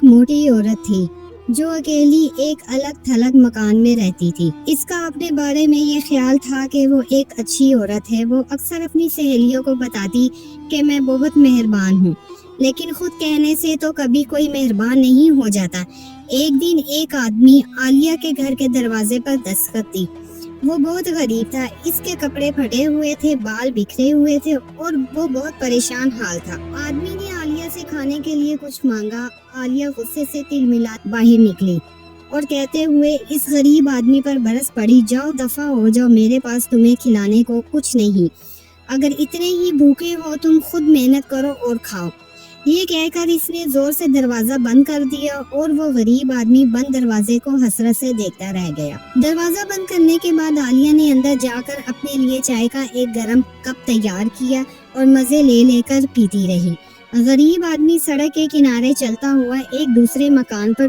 ایک موٹی عورت تھی جو اکیلی ایک الگ تھلگ مکان میں رہتی تھی۔ اس کا اپنے بارے میں یہ خیال تھا کہ وہ ایک اچھی عورت ہے۔ وہ اکثر اپنی سہیلیوں کو بتاتی کہ میں بہت مہربان ہوں، لیکن خود کہنے سے تو کبھی کوئی مہربان نہیں ہو جاتا۔ ایک دن ایک آدمی عالیہ کے گھر کے دروازے پر دستک دی۔ وہ بہت غریب تھا، اس کے کپڑے پھٹے ہوئے تھے، بال بکھرے ہوئے تھے اور وہ بہت پریشان حال تھا۔ آدمی نے عالیہ سے کھانے کے لیے کچھ مانگا۔ عالیہ غصے سے تلملا باہر نکلی اور کہتے ہوئے اس غریب آدمی پر برس پڑی، جاؤ دفع ہو جاؤ، میرے پاس تمہیں کھلانے کو کچھ نہیں، اگر اتنے ہی بھوکے ہو تم خود محنت کرو اور کھاؤ۔ یہ کہہ کر اس نے زور سے دروازہ بند کر دیا اور وہ غریب آدمی بند دروازے کو حسرت سے دیکھتا رہ گیا۔ دروازہ بند کرنے کے بعد عالیہ نے اندر جا کر اپنے لیے چائے کا ایک گرم کپ تیار کیا اور مزے لے کر پیتی رہی۔ غریب آدمی سڑک کے کنارے چلتا ہوا ایک دوسرے مکان پر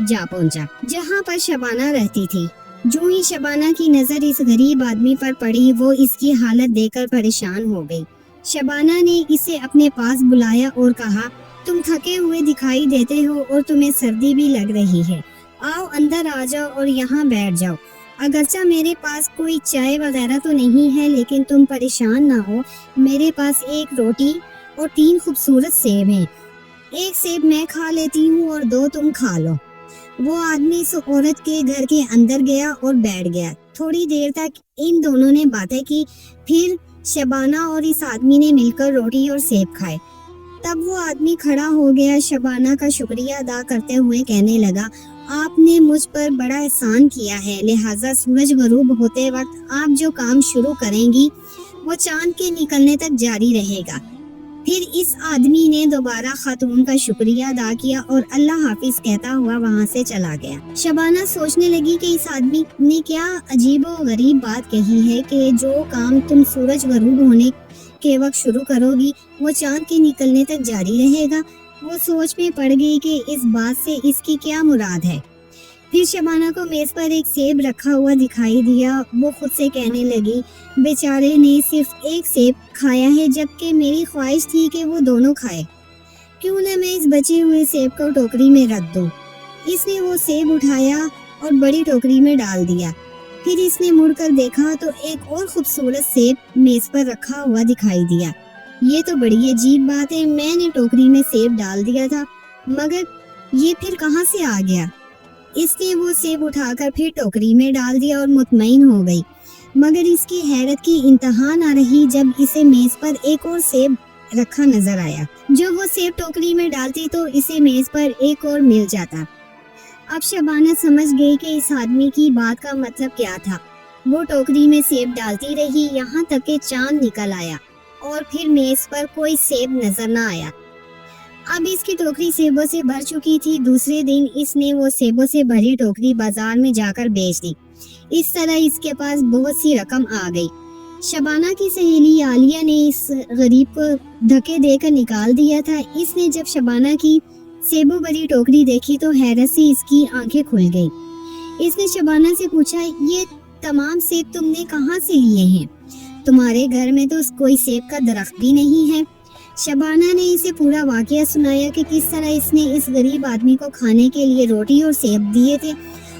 جا پہنچا جہاں پر شبانہ رہتی تھی۔ جو ہی شبانہ کی نظر اس غریب آدمی پر پڑی، وہ اس کی حالت دیکھ کر پریشان ہو گئی۔ شبانہ نے اسے اپنے پاس بلایا اور کہا، تم تھکے ہوئے دکھائی دیتے ہو اور تمہیں سردی بھی لگ رہی ہے، آؤ اندر آ جاؤ اور یہاں بیٹھ جاؤ۔ اگرچہ میرے پاس کوئی چائے وغیرہ تو نہیں ہے، لیکن تم پریشان نہ ہو، میرے پاس ایک روٹی اور 3 خوبصورت سیب ہیں، ایک سیب میں کھا لیتی ہوں اور 2 تم کھا لو۔ وہ آدمی اس عورت کے گھر کے اندر گیا اور بیٹھ گیا۔ تھوڑی دیر تک ان دونوں نے باتیں کی، پھر شبانہ اور اس آدمی نے مل کر روٹی اور سیب کھائے۔ تب وہ آدمی کھڑا ہو گیا، شبانہ کا شکریہ ادا کرتے ہوئے کہنے لگا، آپ نے مجھ پر بڑا احسان کیا ہے، لہٰذا سورج غروب ہوتے وقت آپ جو کام شروع کریں گی وہ چاند کے نکلنے تک جاری رہے گا۔ پھر اس آدمی نے دوبارہ خاتون کا شکریہ ادا کیا اور اللہ حافظ کہتا ہوا وہاں سے چلا گیا۔ شبانہ سوچنے لگی کہ اس آدمی نے کیا عجیب و غریب بات کہی ہے کہ جو کام تم سورج غروب ہونے کے وقت شروع کرو گی وہ چاند کے نکلنے تک جاری رہے گا۔ وہ سوچ میں پڑ گئی کہ اس بات سے اس کی کیا مراد ہے۔ پھر شبانہ کو میز پر ایک سیب رکھا ہوا دکھائی دیا۔ وہ خود سے کہنے لگی، بیچارے نے صرف ایک سیب کھایا ہے جبکہ میری خواہش تھی کہ وہ دونوں کھائے، کیوں نہ میں اس بچے ہوئے سیب کو ٹوکری میں رکھ دوں۔ اس نے وہ سیب اٹھایا اور بڑی ٹوکری میں ڈال دیا۔ پھر اس نے مڑ کر دیکھا تو ایک اور خوبصورت سیب میز پر رکھا ہوا دکھائی دیا۔ یہ تو بڑی عجیب بات ہے، میں نے ٹوکری میں سیب ڈال دیا تھا مگر یہ پھر کہاں سے آ گیا؟ اس نے وہ سیب اٹھا کر پھر ٹوکری میں ڈال دیا اور مطمئن ہو گئی، مگر اس کی حیرت کی انتہا نہ رہی جب اسے میز پر ایک اور سیب رکھا نظر آیا۔ جب وہ سیب ٹوکری میں ڈالتی تو اسے میز پر ایک اور مل جاتا۔ اب شبانہ سمجھ گئی کہ اس آدمی کی بات کا مطلب کیا تھا۔ وہ ٹوکری میں سیب ڈالتی رہی یہاں تک کہ چاند نکل آیا اور پھر میز پر کوئی سیب نظر نہ آیا۔ اب اس کی ٹوکری سیبوں سے بھر چکی تھی۔ دوسرے دن اس نے وہ سیبوں سے بھری ٹوکری بازار میں جا کر بیچ دی۔ اس طرح اس کے پاس بہت سی رقم آ گئی۔ شبانہ کی سہیلی عالیہ نے اس غریب کو دھکے دے کر نکال دیا تھا۔ اس نے جب شبانہ کی سیبوں بھری ٹوکری دیکھی تو حیرت سے اس کی آنکھیں کھل گئی۔ اس نے شبانہ سے پوچھا، یہ تمام سیب تم نے کہاں سے لیے ہیں؟ تمہارے گھر میں تو کوئی سیب کا درخت بھی نہیں ہے۔ شبانہ نے اسے پورا واقعہ سنایا کہ کس طرح اس نے اس غریب آدمی کو کھانے کے لیے روٹی اور سیب دیے تھے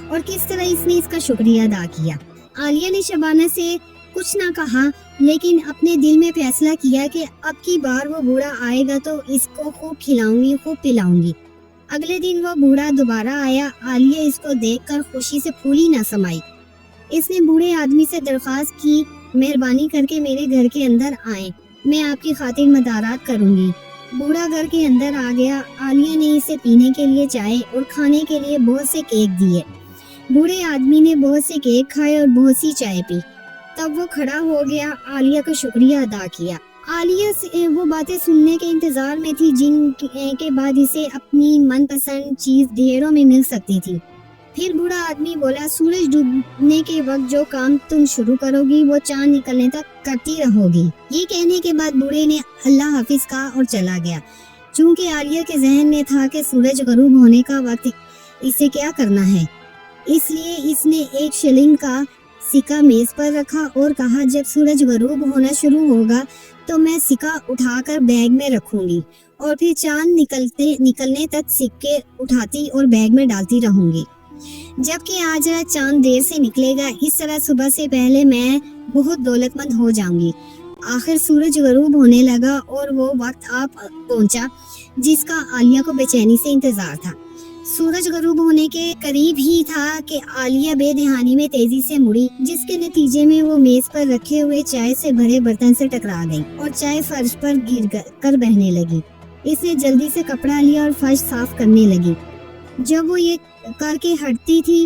اور کس طرح اس نے اس کا شکریہ ادا کیا۔ عالیہ نے شبانہ سے کچھ نہ کہا، لیکن اپنے دل میں فیصلہ کیا کہ اب کی بار وہ بوڑھا آئے گا تو اس کو خوب کھلاؤں گی، خوب پلاؤں گی۔ اگلے دن وہ بوڑھا دوبارہ آیا۔ عالیہ اس کو دیکھ کر خوشی سے پھولی نہ سمائی۔ اس نے بوڑھے آدمی سے درخواست کی، مہربانی کر کے میرے گھر کے اندر آئیں، میں آپ کی خاطر مدارات کروں گی۔ بوڑھا گھر کے اندر آ گیا۔ عالیہ نے اسے پینے کے لیے چائے اور کھانے کے لیے بہت سے کیک دیے۔ بوڑھے آدمی نے بہت سے کیک کھائے اور بہت سی چائے پی۔ تب وہ کھڑا ہو گیا، عالیہ کا شکریہ ادا کیا۔ عالیہ سے وہ باتیں سننے کے انتظار میں تھی جن کے بعد اسے اپنی من پسند چیز ڈھیروں میں مل سکتی تھی۔ پھر بوڑھا آدمی بولا، سورج ڈوبنے کے وقت جو کام تم شروع کرو گی وہ چاند نکلنے تک کرتی رہو گی۔ یہ کہنے کے بعد بوڑھے نے اللہ حافظ کہا اور چلا گیا۔ چونکہ عالیہ کے ذہن میں تھا کہ سورج غروب ہونے کا وقت اسے کیا کرنا ہے، اس لیے اس نے 1 شلنگ کا سکہ میز پر رکھا اور کہا، جب سورج غروب ہونا شروع ہوگا تو میں سکہ اٹھا کر بیگ میں رکھوں گی اور پھر چاند نکلنے تک سکے اٹھاتی اور بیگ میں ڈالتی رہوں گی، جبکہ آج رات چاند دیر سے نکلے گا، اس طرح صبح سے پہلے میں بہت دولت مند ہو جاؤں گی۔ آخر سورج غروب ہونے لگا اور وہ وقت آ پہنچا جس کا عالیہ کو بے چینی سے انتظار تھا۔ سورج غروب ہونے کے قریب ہی تھا کہ عالیہ بے دہانی میں تیزی سے مڑی، جس کے نتیجے میں وہ میز پر رکھے ہوئے چائے سے بھرے برتن سے ٹکرا گئی اور چائے فرش پر گر کر بہنے لگی۔ اس نے جلدی سے کپڑا لیا اور فرش صاف کرنے لگی۔ جب وہ یہ کر کے ہٹتی تھی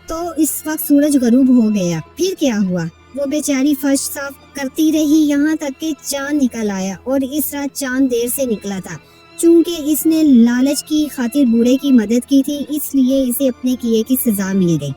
تو اس وقت سورج غروب ہو گیا۔ پھر کیا ہوا؟ وہ بیچاری فرش صاف کرتی رہی یہاں تک کہ چاند نکل آیا، اور اس رات چاند دیر سے نکلا تھا۔ چونکہ اس نے لالچ کی خاطر بوڑھے کی مدد کی تھی، اس لیے اسے اپنے کیے کی سزا مل گئی۔